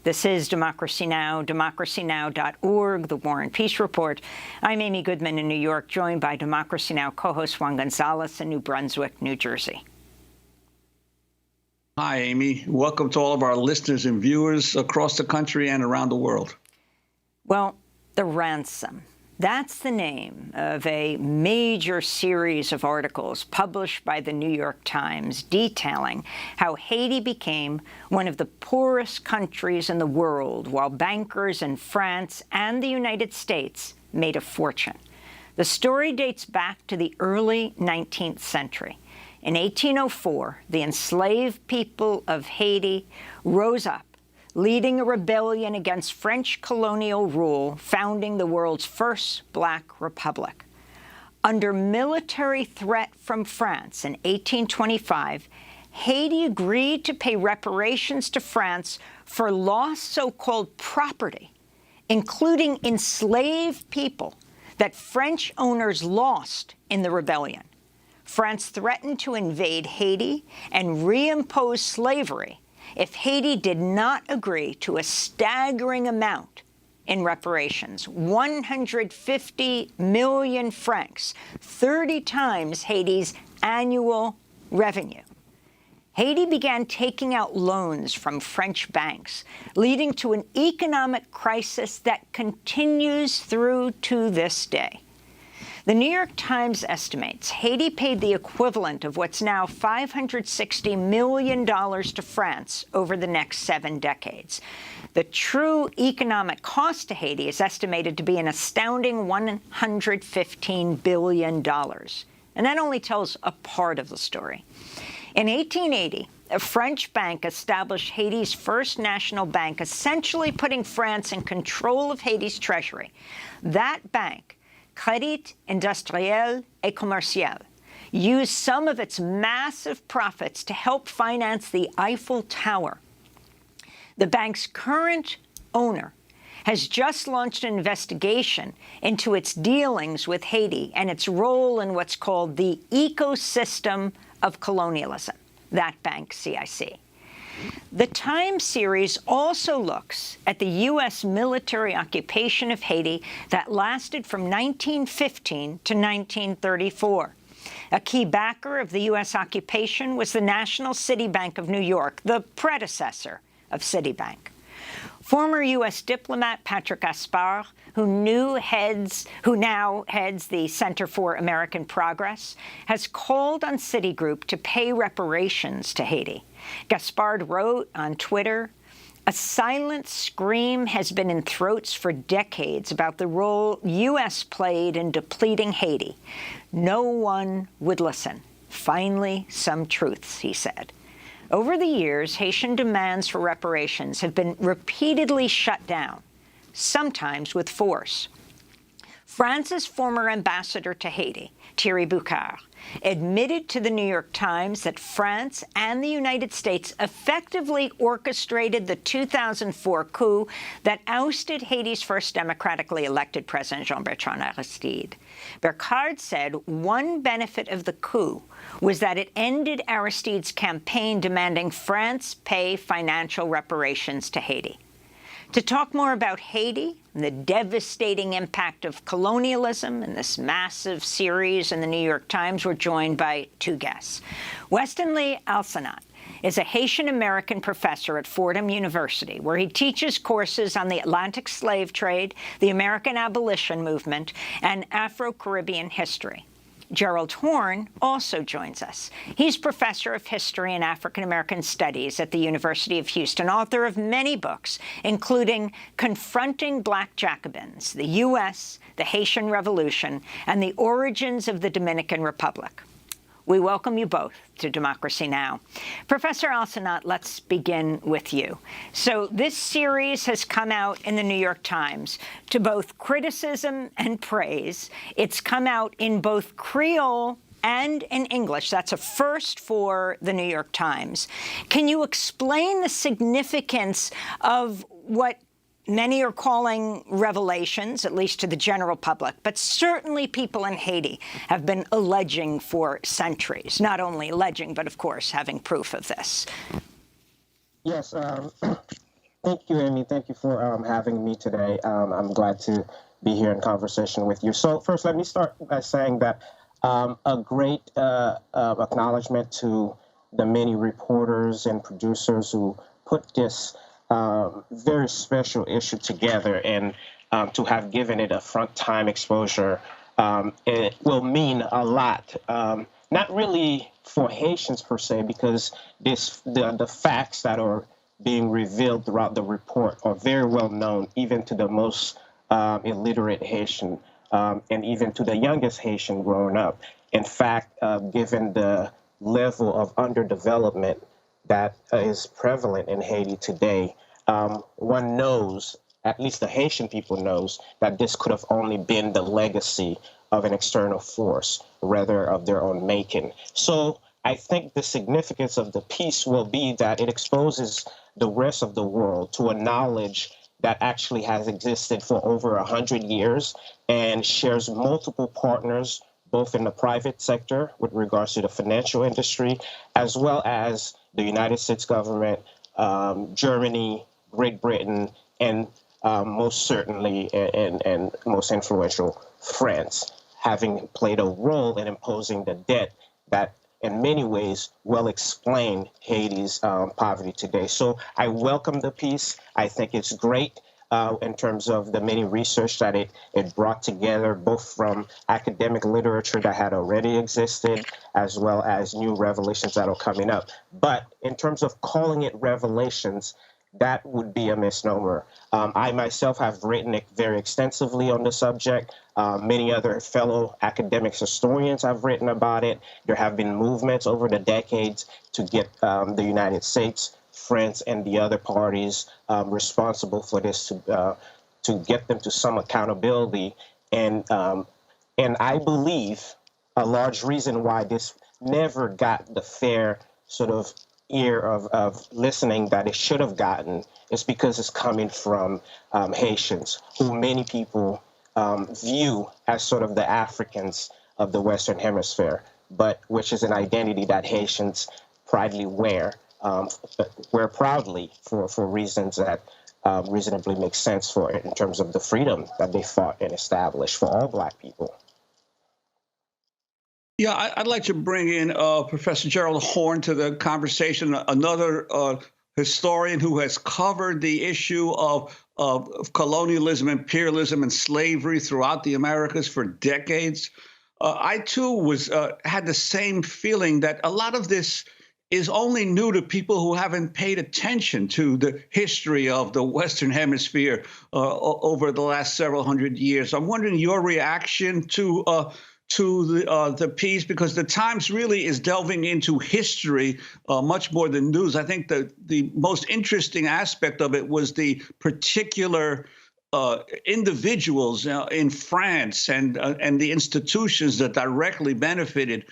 This is Democracy Now!, democracynow.org, The War and Peace Report. I'm Amy Goodman in New York, joined by Democracy Now! Co-host Juan Gonzalez in New Brunswick, New Jersey. Hi, Amy. Welcome to all of our listeners and viewers across the country and around the world. Well, the Ransom. That's the name of a major series of articles published by the New York Times detailing how Haiti became one of the poorest countries in the world while bankers in France and the United States made a fortune. The story dates back to the early 19th century. In 1804, the enslaved people of Haiti rose up, leading a rebellion against French colonial rule, founding the world's first black republic. Under military threat from France in 1825, Haiti agreed to pay reparations to France for lost so-called property, including enslaved people that French owners lost in the rebellion. France threatened to invade Haiti and reimpose slavery if Haiti did not agree to a staggering amount in reparations, 150 million francs, 30 times Haiti's annual revenue. Haiti began taking out loans from French banks, leading to an economic crisis that continues through to this day. The New York Times estimates Haiti paid the equivalent of what's now $560 million to France over the next 7 decades. The true economic cost to Haiti is estimated to be an astounding $115 billion. And that only tells a part of the story. In 1880, a French bank established Haiti's first national bank, essentially putting France in control of Haiti's treasury. That bank, Crédit Industriel et Commercial, used some of its massive profits to help finance the Eiffel Tower. The bank's current owner has just launched an investigation into its dealings with Haiti and its role in what's called the ecosystem of colonialism, that bank, CIC. The Times series also looks at the U.S. military occupation of Haiti that lasted from 1915 to 1934. A key backer of the U.S. occupation was the National City Bank of New York, the predecessor of Citibank. Former U.S. diplomat Patrick Gaspard, who now heads the Center for American Progress, has called on Citigroup to pay reparations to Haiti. Gaspard wrote on Twitter, "A silent scream has been in throats for decades about the role U.S. played in depleting Haiti. No one would listen. Finally, some truths," he said. Over the years, Haitian demands for reparations have been repeatedly shut down, sometimes with force. France's former ambassador to Haiti, Thierry Boucard, admitted to the New York Times that France and the United States effectively orchestrated the 2004 coup that ousted Haiti's first democratically elected president, Jean-Bertrand Aristide. Boucard said one benefit of the coup was that it ended Aristide's campaign demanding France pay financial reparations to Haiti. To talk more about Haiti and the devastating impact of colonialism in this massive series in the New York Times, we're joined by 2 guests. Westenley Alcenat is a Haitian-American professor at Fordham University, where he teaches courses on the Atlantic slave trade, the American abolition movement, and Afro-Caribbean history. Gerald Horne also joins us. He's professor of history and African-American studies at the University of Houston, author of many books, including Confronting Black Jacobins, the U.S., the Haitian Revolution, and the Origins of the Dominican Republic. We welcome you both to Democracy Now! Professor Alcenat, let's begin with you. So this series has come out in the New York Times to both criticism and praise. It's come out in both Creole and in English. That's a first for the New York Times. Can you explain the significance of what many are calling revelations, at least to the general public, but certainly people in Haiti have been alleging for centuries, not only alleging, but of course having proof of this? Yes, Thank you, Amy. Thank you for having me today. I'm glad to be here in conversation with you. So first, let me start by saying that a great acknowledgement to the many reporters and producers who put this very special issue together, and to have given it a front time exposure. It will mean a lot. Not really for Haitians per se, because the facts that are being revealed throughout the report are very well known, even to the most illiterate Haitian, and even to the youngest Haitian growing up. In fact, given the level of underdevelopment that is prevalent in Haiti today, one knows, at least the Haitian people knows, that this could have only been the legacy of an external force, rather of their own making. So I think the significance of the piece will be that it exposes the rest of the world to a knowledge that actually has existed for over 100 years and shares multiple partners, both in the private sector with regards to the financial industry, as well as the United States government, Germany, Great Britain, and most certainly and most influential France, having played a role in imposing the debt that in many ways will explain Haiti's poverty today. So I welcome the piece. I think it's great in terms of the many research that it brought together, both from academic literature that had already existed, as well as new revelations that are coming up. But in terms of calling it revelations, that would be a misnomer. I myself have written very extensively on the subject. Many other fellow academics, historians have written about it. There have been movements over the decades to get the United States, France, and the other parties responsible for this to get them to some accountability. And I believe a large reason why this never got the fair sort of ear of listening that it should have gotten is because it's coming from Haitians, who many people view as sort of the Africans of the Western Hemisphere, but which is an identity that Haitians proudly wear proudly for reasons that reasonably make sense for it in terms of the freedom that they fought and established for all Black people. Yeah, I'd like to bring in Professor Gerald Horne to the conversation, another historian who has covered the issue of colonialism, imperialism, and slavery throughout the Americas for decades. I, too, had the same feeling that a lot of this is only new to people who haven't paid attention to the history of the Western Hemisphere over the last several hundred years. I'm wondering your reaction to the piece, because the Times really is delving into history much more than news. I think the most interesting aspect of it was the particular individuals in France and the institutions that directly benefited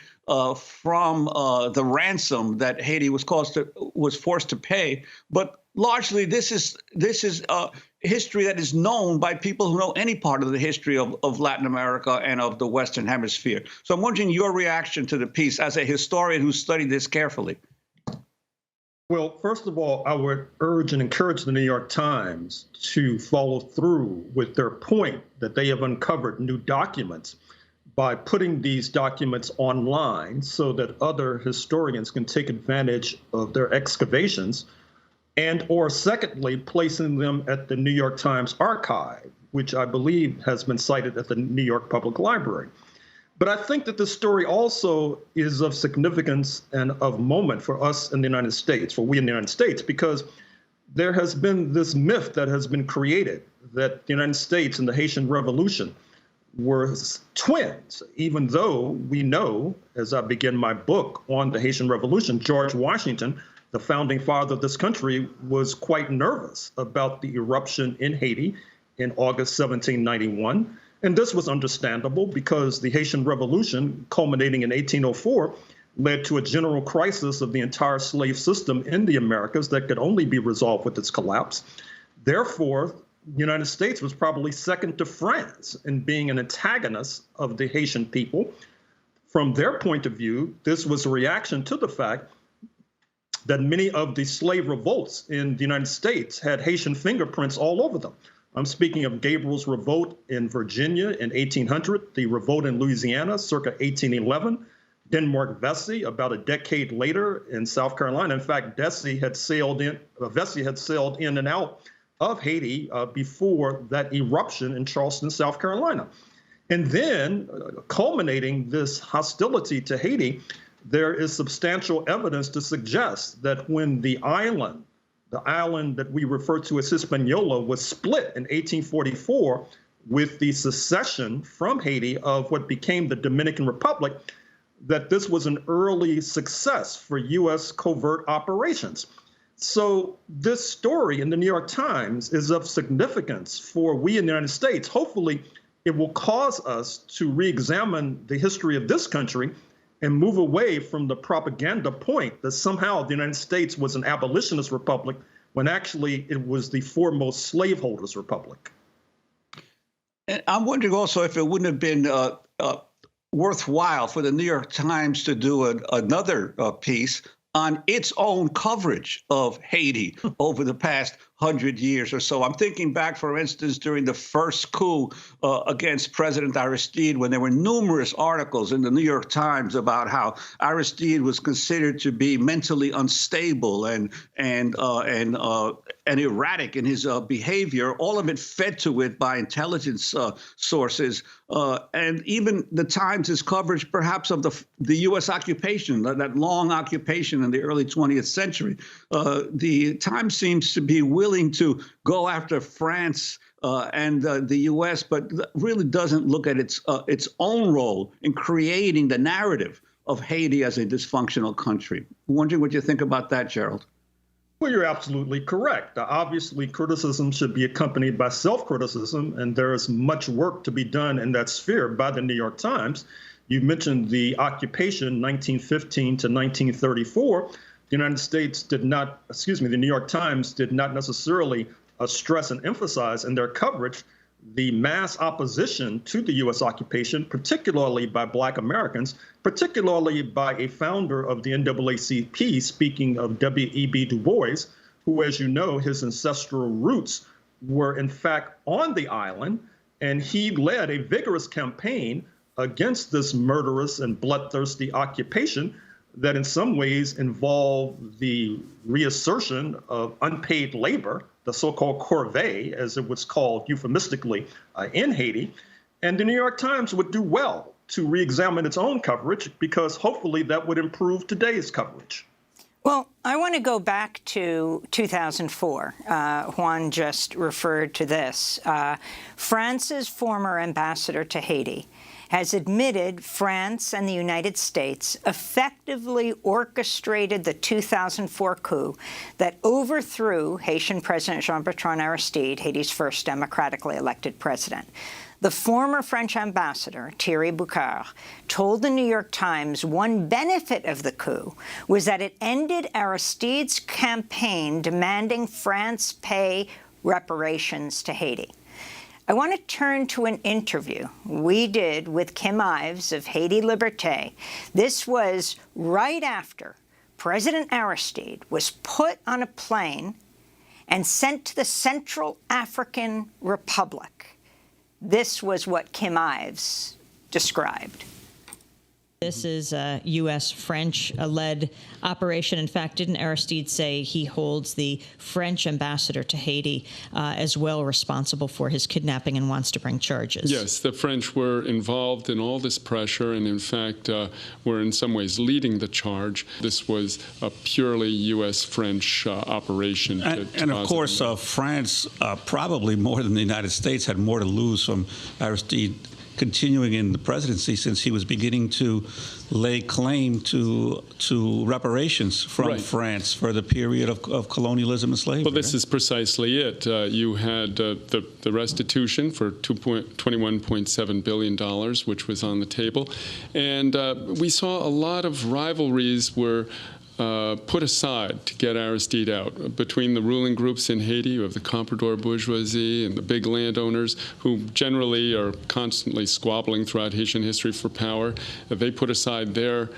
from the ransom that Haiti was forced to pay. But largely, this is history that is known by people who know any part of the history of Latin America and of the Western Hemisphere. So I'm wondering your reaction to the piece as a historian who studied this carefully. Well, first of all, I would urge and encourage the New York Times to follow through with their point that they have uncovered new documents by putting these documents online so that other historians can take advantage of their excavations, and or secondly, placing them at the New York Times archive, which I believe has been cited at the New York Public Library. But I think that this story also is of significance and of moment for us in the United States, for we in the United States, because there has been this myth that has been created that the United States and the Haitian Revolution were twins, even though we know, as I begin my book on the Haitian Revolution, George Washington, the founding father of this country, was quite nervous about the eruption in Haiti in August 1791. And this was understandable because the Haitian Revolution, culminating in 1804, led to a general crisis of the entire slave system in the Americas that could only be resolved with its collapse. Therefore, the United States was probably second to France in being an antagonist of the Haitian people. From their point of view, this was a reaction to the fact that many of the slave revolts in the United States had Haitian fingerprints all over them. I'm speaking of Gabriel's revolt in Virginia in 1800, the revolt in Louisiana circa 1811, Denmark Vesey about a decade later in South Carolina. In fact, Vesey had sailed in and out of Haiti before that eruption in Charleston, South Carolina. And then, culminating this hostility to Haiti, there is substantial evidence to suggest that when the island that we refer to as Hispaniola, was split in 1844 with the secession from Haiti of what became the Dominican Republic, that this was an early success for U.S. covert operations. So this story in the New York Times is of significance for we in the United States. Hopefully, it will cause us to re-examine the history of this country and move away from the propaganda point that somehow the United States was an abolitionist republic when actually it was the foremost slaveholders republic. And I'm wondering also if it wouldn't have been worthwhile for the New York Times to do another piece on its own coverage of Haiti over the past 100 years or so. I'm thinking back, for instance, during the first coup against President Aristide, when there were numerous articles in the New York Times about how Aristide was considered to be mentally unstable and erratic in his behavior, all of it fed to it by intelligence sources. And even the Times' coverage, perhaps, of the U.S. occupation, that long occupation in the early 20th century. The Times seems to be willing to go after France and the U.S., but really doesn't look at its own role in creating the narrative of Haiti as a dysfunctional country. I'm wondering what you think about that, Gerald. Well, you're absolutely correct. Obviously, criticism should be accompanied by self-criticism, and there is much work to be done in that sphere by the New York Times. You mentioned the occupation, 1915 to 1934. The New York Times did not necessarily stress and emphasize in their coverage the mass opposition to the U.S. occupation, particularly by Black Americans, particularly by a founder of the NAACP, speaking of W.E.B. Du Bois, who, as you know, his ancestral roots were in fact on the island, and he led a vigorous campaign against this murderous and bloodthirsty occupation that in some ways involved the reassertion of unpaid labor, the so-called corvée, as it was called euphemistically in Haiti. And the New York Times would do well to re-examine its own coverage, because hopefully that would improve today's coverage. Well, I want to go back to 2004. Juan just referred to this. France's former ambassador to Haiti has admitted France and the United States effectively orchestrated the 2004 coup that overthrew Haitian President Jean-Bertrand Aristide, Haiti's first democratically elected president. The former French ambassador, Thierry Boucard, told the New York Times one benefit of the coup was that it ended Aristide's campaign demanding France pay reparations to Haiti. I want to turn to an interview we did with Kim Ives of Haiti Liberté. This was right after President Aristide was put on a plane and sent to the Central African Republic. This was what Kim Ives described. This is a U.S.-French-led operation. In fact, didn't Aristide say he holds the French ambassador to Haiti as well responsible for his kidnapping and wants to bring charges? Yes, the French were involved in all this pressure and, in fact, were in some ways leading the charge. This was a purely U.S.-French operation. And of course, France, probably more than the United States, had more to lose from Aristide continuing in the presidency, since he was beginning to lay claim to reparations from France for the period of colonialism and slavery. Well, this is precisely it. You had the restitution for $21.7 billion, which was on the table. And we saw a lot of rivalries were put aside to get Aristide out. Between the ruling groups in Haiti, you have the comprador bourgeoisie and the big landowners who generally are constantly squabbling throughout Haitian history for power. They put aside their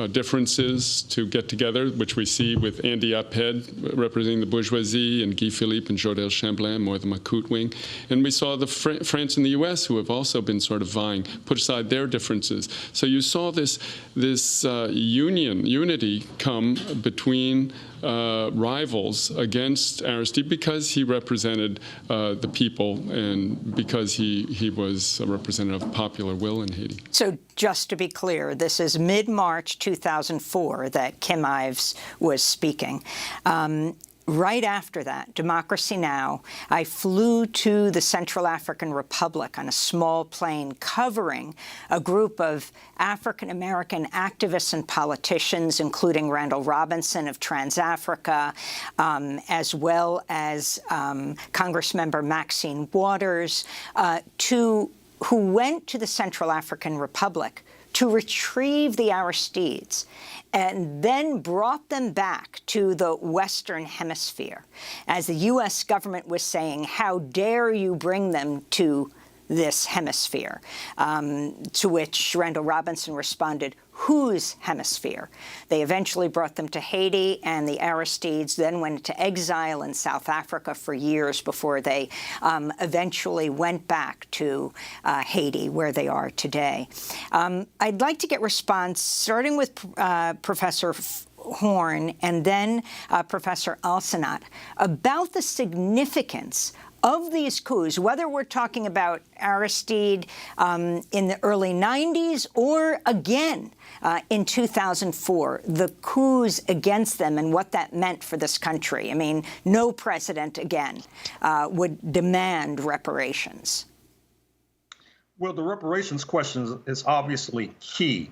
differences to get together, which we see with Andy Apped representing the bourgeoisie and Guy Philippe and Jodel Champlain, more the Macoute wing. And we saw the France and the U.S., who have also been sort of vying, put aside their differences. So you saw this unity come between rivals against Aristide because he represented the people and because he was a representative of popular will in Haiti. So just to be clear, this is mid-March 2004 that Kim Ives was speaking. Right after that, Democracy Now!, I flew to the Central African Republic on a small plane covering a group of African-American activists and politicians, including Randall Robinson of Trans-Africa, as well as Congressmember Maxine Waters, who went to the Central African Republic to retrieve the Aristides and then brought them back to the Western Hemisphere. As the U.S. government was saying, how dare you bring them to this hemisphere? To which Randall Robinson responded, whose hemisphere? They eventually brought them to Haiti, and the Aristides then went into exile in South Africa for years before they eventually went back to Haiti, where they are today. I'd like to get response, starting with Professor Horne and then Professor Alcenat, about the significance of these coups, whether we're talking about Aristide in the early 90s or again in 2004, the coups against them and what that meant for this country. I mean, no president, again, would demand reparations. Well, the reparations question is obviously key.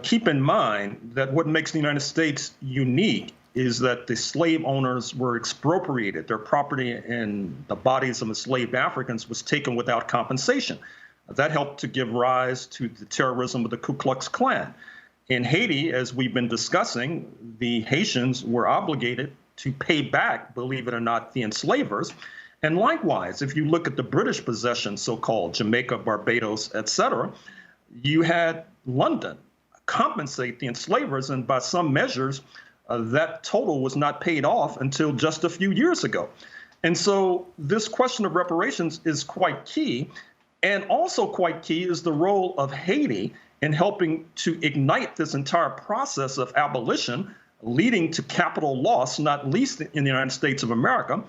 Keep in mind that what makes the United States unique is that the slave owners were expropriated. Their property and the bodies of enslaved Africans was taken without compensation. That helped to give rise to the terrorism of the Ku Klux Klan. In Haiti, as we've been discussing, the Haitians were obligated to pay back, believe it or not, the enslavers. And likewise, if you look at the British possessions, so-called Jamaica, Barbados, etc., you had London compensate the enslavers, and by some measures, that total was not paid off until just a few years ago. And so this question of reparations is quite key. And also quite key is the role of Haiti in helping to ignite this entire process of abolition, leading to capital loss, not least in the United States of America.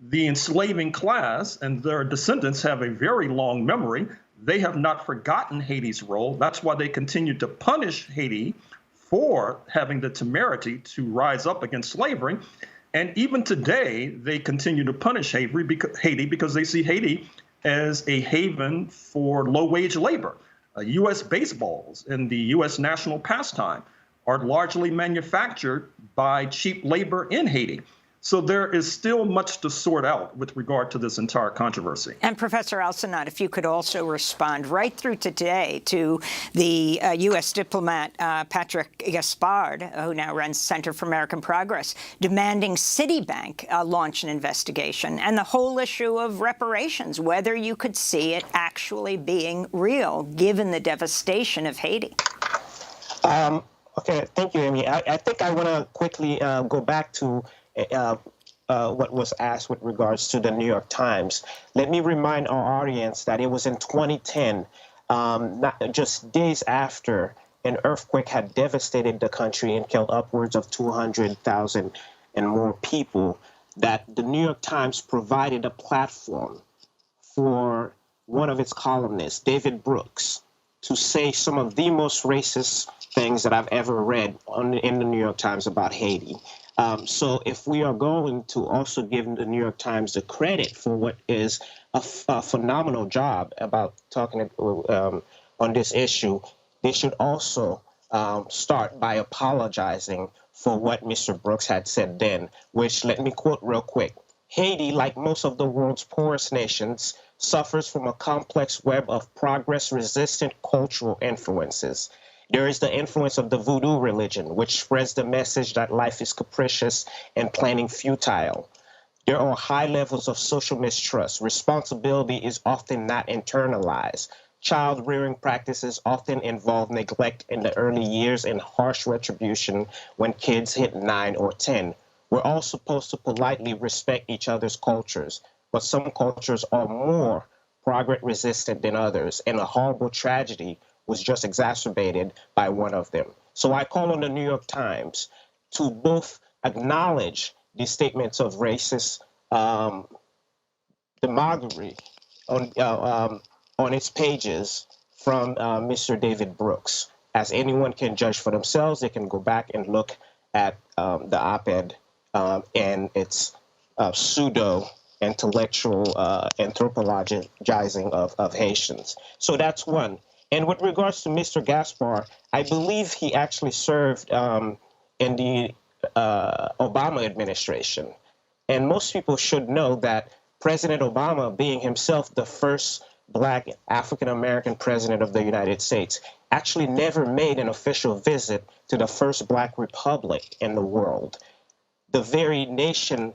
The enslaving class and their descendants have a very long memory. They have not forgotten Haiti's role. That's why they continue to punish Haiti for having the temerity to rise up against slavery. And even today, they continue to punish Haiti because they see Haiti as a haven for low-wage labor. U.S. baseballs and the U.S. national pastime are largely manufactured by cheap labor in Haiti. So there is still much to sort out with regard to this entire controversy. And Professor Alcenat, if you could also respond right through to today to the U.S. diplomat Patrick Gaspard, who now runs Center for American Progress, demanding Citibank launch an investigation, and the whole issue of reparations, whether you could see it actually being real, given the devastation of Haiti. Okay, thank you, Amy. I think I want to quickly go back to what was asked with regards to the New York Times. Let me remind our audience that it was in 2010, just days after an earthquake had devastated the country and killed upwards of 200,000 and more people, that the New York Times provided a platform for one of its columnists, David Brooks, to say some of the most racist things that I've ever read in the New York Times about Haiti. So if we are going to also give the New York Times the credit for what is a phenomenal job about talking on this issue, they should also start by apologizing for what Mr. Brooks had said then, which, let me quote real quick. Haiti, like most of the world's poorest nations, suffers from a complex web of progress-resistant cultural influences. There is the influence of the voodoo religion, which spreads the message that life is capricious and planning futile. There are high levels of social mistrust. Responsibility is often not internalized. Child rearing practices often involve neglect in the early years and harsh retribution when kids hit 9 or 10. We're all supposed to politely respect each other's cultures, but some cultures are more progress resistant than others, and a horrible tragedy was just exacerbated by one of them. So I call on the New York Times to both acknowledge these statements of racist demagoguery on its pages from Mr. David Brooks. As anyone can judge for themselves, they can go back and look at the op-ed and its pseudo-intellectual anthropologizing of Haitians. So that's one. And with regards to Mr. Gaspar, I believe he actually served in the Obama administration. And most people should know that President Obama, being himself the first Black African-American president of the United States, actually never made an official visit to the first Black republic in the world, the very nation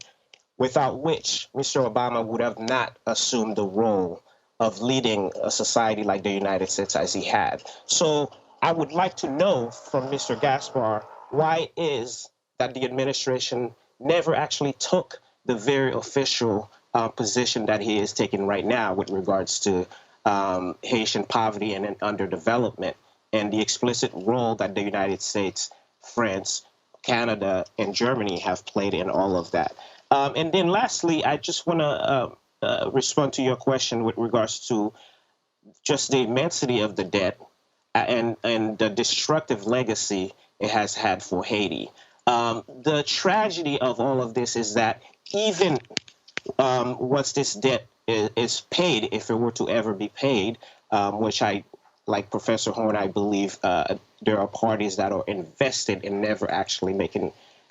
without which Mr. Obama would have not assumed the role of leading a society like the United States as he had. So I would like to know from Mr. Gaspar why it is that the administration never actually took the very official position that he is taking right now with regards to Haitian poverty and underdevelopment, and the explicit role that the United States, France, Canada, and Germany have played in all of that. And then lastly, I just want to respond to your question with regards to just the immensity of the debt and the destructive legacy it has had for Haiti. The tragedy of all of this is that even once this debt is paid, if it were to ever be paid, which I, like Professor Horne, I believe there are parties that are invested in never actually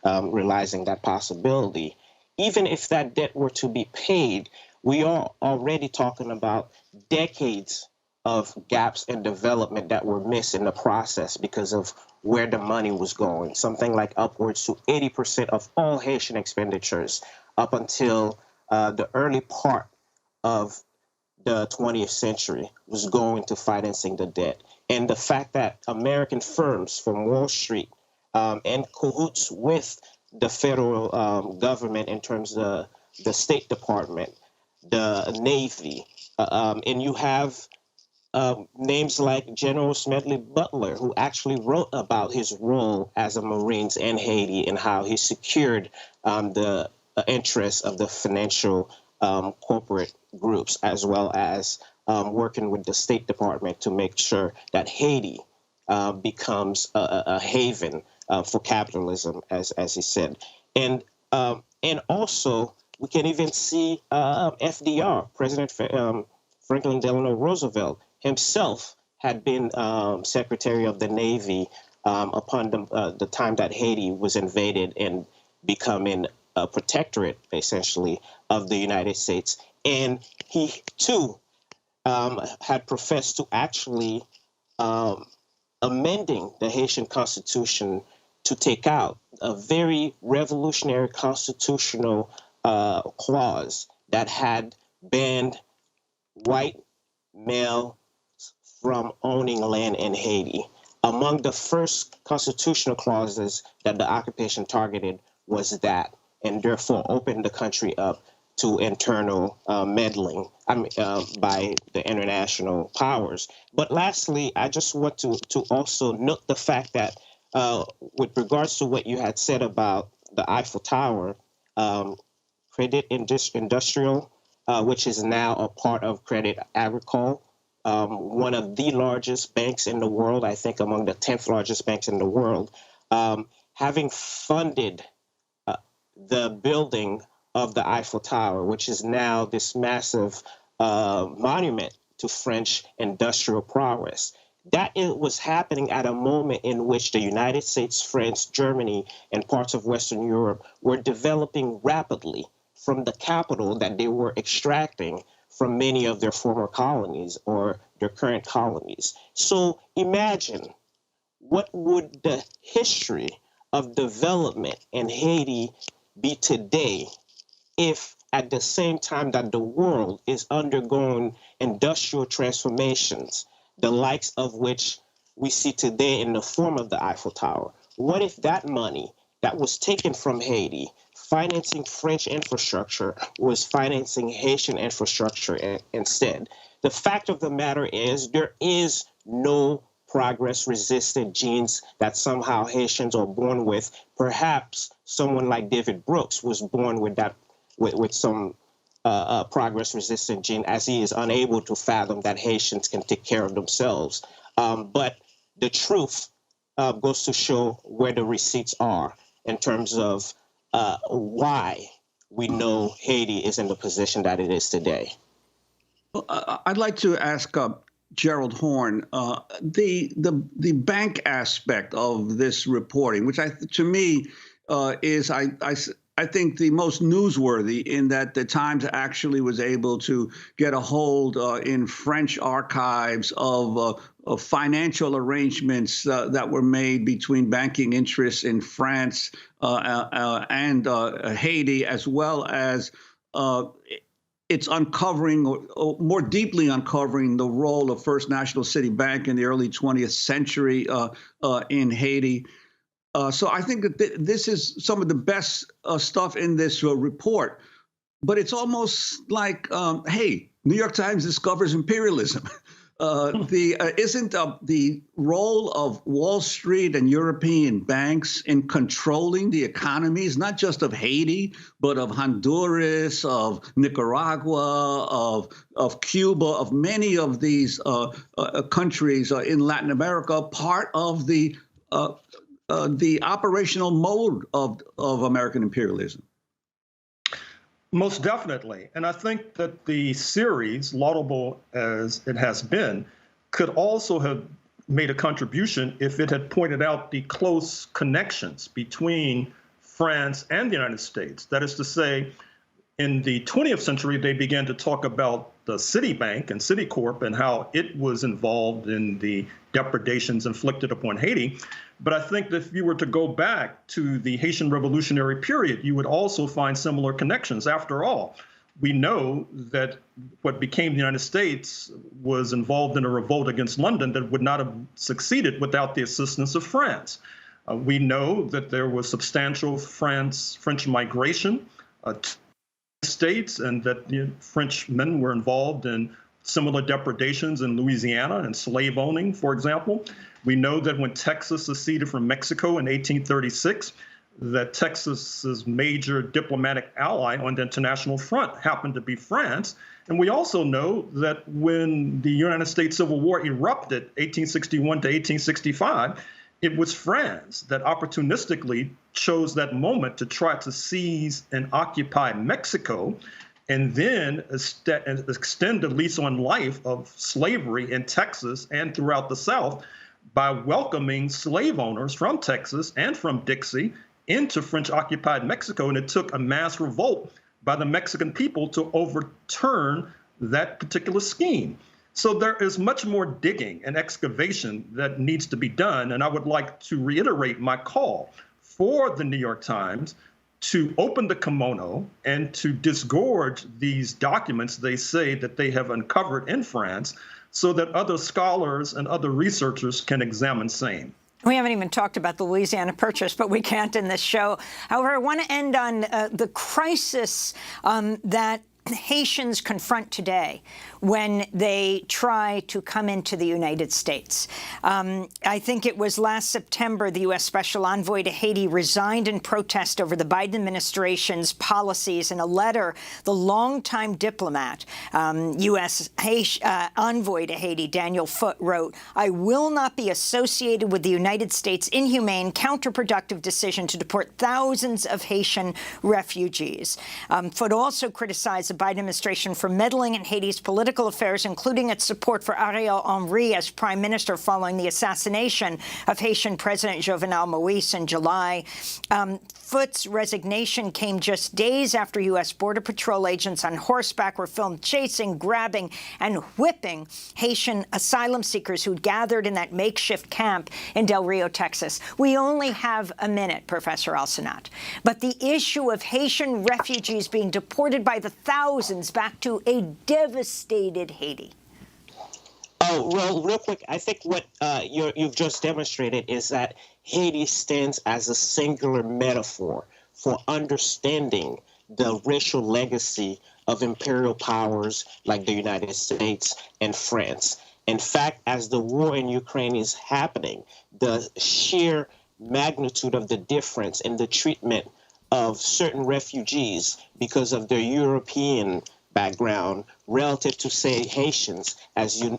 realizing that possibility. Even if that debt were to be paid, we are already talking about decades of gaps in development that were missed in the process because of where the money was going. Something like upwards to 80% of all Haitian expenditures up until the early part of the 20th century was going to financing the debt. And the fact that American firms from Wall Street in cahoots with the federal government in terms of the State Department, the Navy, and you have names like General Smedley Butler, who actually wrote about his role as a Marines in Haiti and how he secured the interests of the financial corporate groups, as well as working with the State Department to make sure that Haiti becomes a haven for capitalism, as he said. And also, we can even see FDR, President Franklin Delano Roosevelt, himself had been Secretary of the Navy upon the time that Haiti was invaded and becoming a protectorate, essentially, of the United States. And he, too, had professed to actually amending the Haitian Constitution to take out a very revolutionary constitutional clause that had banned white males from owning land in Haiti. Among the first constitutional clauses that the occupation targeted was that, and therefore opened the country up to internal meddling by the international powers. But lastly, I just want to also note the fact that with regards to what you had said about the Eiffel Tower, Credit Industrial, which is now a part of Credit Agricole, one of the largest banks in the world, I think among the 10th largest banks in the world, having funded the building of the Eiffel Tower, which is now this massive monument to French industrial prowess. That it was happening at a moment in which the United States, France, Germany, and parts of Western Europe were developing rapidly from the capital that they were extracting from many of their former colonies or their current colonies. So imagine what would the history of development in Haiti be today if at the same time that the world is undergoing industrial transformations, the likes of which we see today in the form of the Eiffel Tower? What if that money that was taken from Haiti, financing French infrastructure, was financing Haitian infrastructure instead? The fact of the matter is there is no progress-resistant genes that somehow Haitians are born with. Perhaps someone like David Brooks was born with that, with some progress-resistant gene, as he is unable to fathom that Haitians can take care of themselves. But the truth goes to show where the receipts are in terms of why we know Haiti is in the position that it is today. Well, I'd like to ask Gerald Horne, the bank aspect of this reporting, which to me is I think the most newsworthy, in that the Times actually was able to get a hold in French archives of financial arrangements that were made between banking interests in France and Haiti, as well as it's uncovering, or more deeply uncovering, the role of First National City Bank in the early 20th century in Haiti. So I think that this is some of the best stuff in this report. But it's almost like, hey, New York Times discovers imperialism. Isn't the role of Wall Street and European banks in controlling the economies, not just of Haiti, but of Honduras, of Nicaragua, of Cuba, of many of these countries in Latin America, part of the operational mode of American imperialism? Most definitely. And I think that the series, laudable as it has been, could also have made a contribution if it had pointed out the close connections between France and the United States. That is to say, in the 20th century, they began to talk about the Citibank and Citicorp and how it was involved in the depredations inflicted upon Haiti. But I think that if you were to go back to the Haitian revolutionary period, you would also find similar connections. After all, we know that what became the United States was involved in a revolt against London that would not have succeeded without the assistance of France. We know that there was substantial French migration to the States, and that French men were involved in similar depredations in Louisiana and slave owning, for example. We know that when Texas seceded from Mexico in 1836, that Texas's major diplomatic ally on the international front happened to be France. And we also know that when the United States Civil War erupted, 1861 to 1865, it was France that opportunistically chose that moment to try to seize and occupy Mexico, and then extend the lease on life of slavery in Texas and throughout the South by welcoming slave owners from Texas and from Dixie into French-occupied Mexico. And it took a mass revolt by the Mexican people to overturn that particular scheme. So there is much more digging and excavation that needs to be done. And I would like to reiterate my call for the New York Times to open the kimono and to disgorge these documents they say that they have uncovered in France, so that other scholars and other researchers can examine same. We haven't even talked about the Louisiana Purchase, but we can't in this show. However, I want to end on the crisis that Haitians confront today when they try to come into the United States. I think it was last September the U.S. Special Envoy to Haiti resigned in protest over the Biden administration's policies. In a letter, the longtime diplomat, U.S. Envoy to Haiti, Daniel Foote, wrote, "I will not be associated with the United States' inhumane, counterproductive decision to deport thousands of Haitian refugees." Foote also criticized the Biden administration for meddling in Haiti's political affairs, including its support for Ariel Henry as prime minister following the assassination of Haitian President Jovenel Moïse in July. Foot's resignation came just days after U.S. Border Patrol agents on horseback were filmed chasing, grabbing, and whipping Haitian asylum seekers who'd gathered in that makeshift camp in Del Rio, Texas. We only have a minute, Professor Alcenat, but the issue of Haitian refugees being deported by the thousands back to a devastated Haiti. Oh, well, real quick, I think what you've just demonstrated is that Haiti stands as a singular metaphor for understanding the racial legacy of imperial powers like the United States and France. In fact, as the war in Ukraine is happening, the sheer magnitude of the difference in the treatment of certain refugees because of their European background relative to, say, Haitians, as you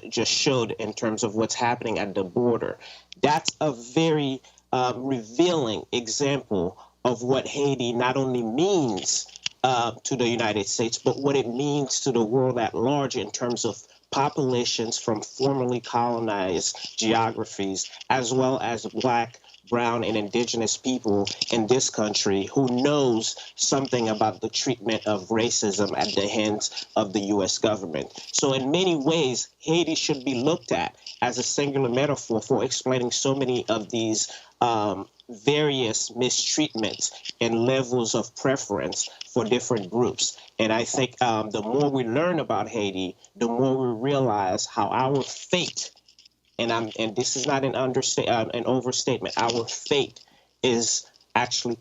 just showed in terms of what's happening at the border. That's a very revealing example of what Haiti not only means to the United States, but what it means to the world at large in terms of populations from formerly colonized geographies, as well as Black, brown, and indigenous people in this country who knows something about the treatment of racism at the hands of the U.S. government. So in many ways, Haiti should be looked at as a singular metaphor for explaining so many of these various mistreatments and levels of preference for different groups. And I think the more we learn about Haiti, the more we realize how our fate, and this is not an overstatement, our fate is actually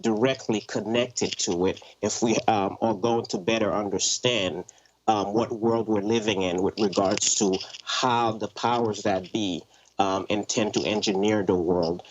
directly connected to it if we are going to better understand what world we're living in with regards to how the powers that be intend to engineer the world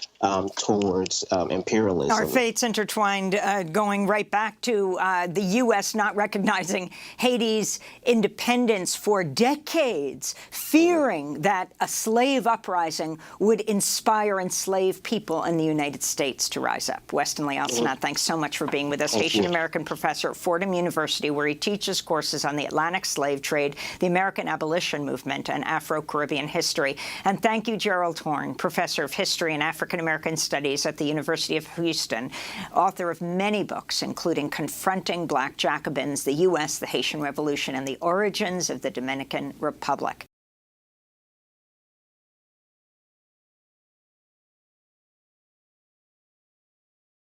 towards imperialism. Our fates intertwined, going right back to the U.S. not recognizing Haiti's independence for decades, fearing that a slave uprising would inspire enslaved people in the United States to rise up. Westenley Alcenat, thanks so much for being with us. Haitian-American professor at Fordham University, where he teaches courses on the Atlantic slave trade, the American abolition movement, and Afro-Caribbean history. And thank you, Gerald Horne, professor of history and African-American studies at the University of Houston, author of many books, including Confronting Black Jacobins, the U.S., the Haitian Revolution, and the Origins of the Dominican Republic.